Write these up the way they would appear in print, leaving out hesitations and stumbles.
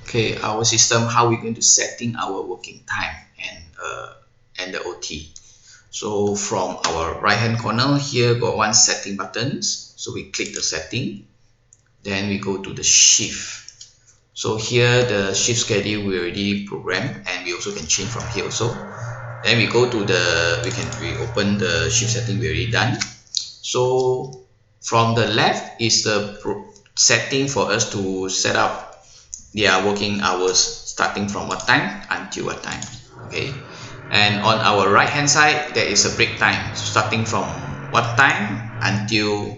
Okay, our system, how we're going to setting our working time and the OT. So from our right hand corner here got one setting buttons. So we click the setting, then we go to the shift. So here the shift schedule we already programmed, and we also can change from here also. Then we go to the we open the shift setting we already done. So from the left is the setting for us to set up their working hours starting from what time until what time. Okay, and on our right hand side there is a break time starting from what time until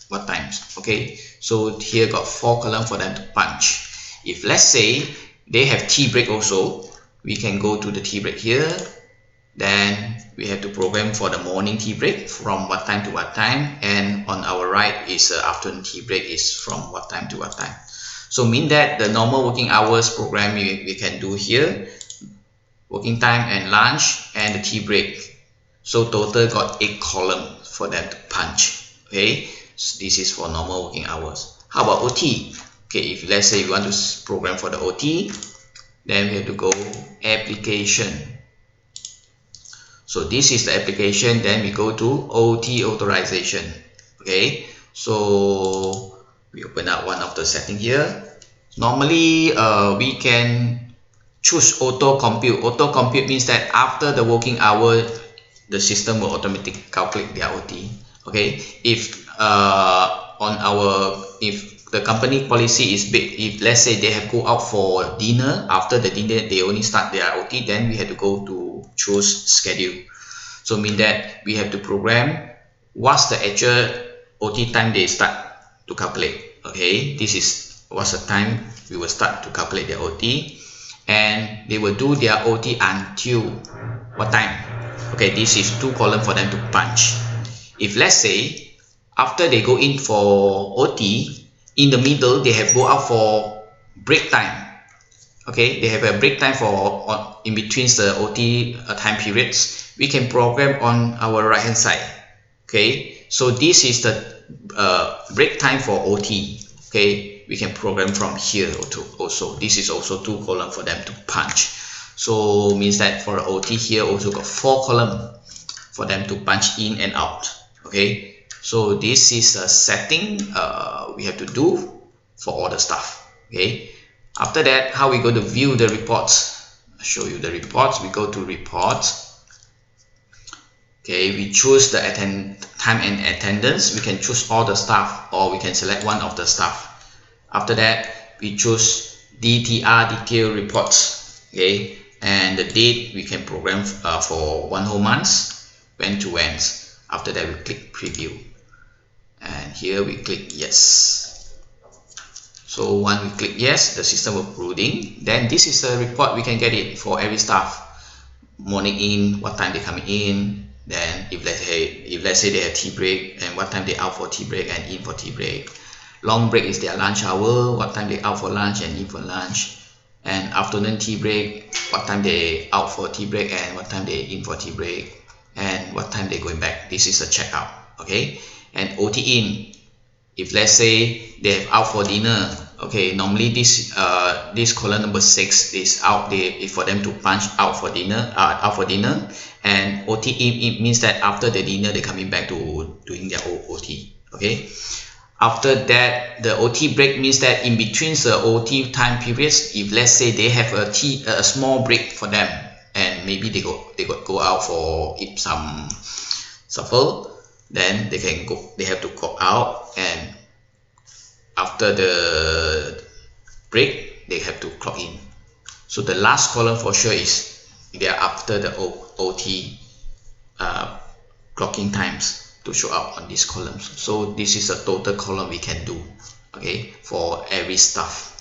what times. Okay, so here got 4 columns for them to punch. If let's say they have tea break also, we can go to the tea break here. Then we have to program for the morning tea break from what time to what time, and on our right is afternoon tea break is from what time to what time. So mean that the normal working hours program we can do here, working time and lunch and the tea break. So total got 8 columns for them to punch. Okay, so this is for normal working hours. How about OT? Okay, if let's say we want to program for the OT, then we have to go application. So this is the application, then we go to OT authorization. Okay, so we open up one of the setting here. Normally we can choose auto compute. Auto compute means that after the working hour the system will automatically calculate their OT. Okay, if if the company policy is big, if let's say they have go out for dinner, after the dinner they only start their OT, then we have to go to choose schedule. So mean that we have to program what's the actual OT time they start to calculate. Okay, this is what's the time we will start to calculate their OT, and they will do their OT until what time. Okay, this is 2 columns for them to punch. If let's say after they go in for OT, in the middle they have go out for break time. Okay, they have a break time for in between the OT time periods. We can program on our right hand side. Okay, so this is the break time for OT. Okay, we can program from here also. This is also 2 columns for them to punch. So means that for OT here also got 4 columns for them to punch in and out. Okay, so this is a setting we have to do for all the stuff. Okay, after that, how we going to view the reports? I'll show you the reports. We go to reports. Okay, we choose the time and attendance. We can choose all the staff, or we can select one of the staff. After that, we choose DTR detail reports. Okay, and the date we can program for 1 whole month, when to when. After that, we click preview, and here we click yes. So when we click yes, the system will loading. Then this is a report, we can get it for every staff. Morning in, what time they coming in. Then if let's say they have tea break, and what time they out for tea break and in for tea break. Long break is their lunch hour, what time they out for lunch and in for lunch. And afternoon tea break, what time they out for tea break and what time they in for tea break, and what time they going back. This is a checkout. Okay, and OT in, if let's say they have out for dinner. Okay, normally this column number 6 is out there for them to punch out for dinner, and OT in means that after the dinner they coming back to doing their OT. Okay, after that the OT break means that in between the OT time periods, if let's say they have a small break for them, and maybe they go out for eat some supper, then they have to go out, and after the break they have to clock in. So the last column for sure is they are after the OT clocking times to show up on these columns. So this is a total column we can do, okay, for every staff.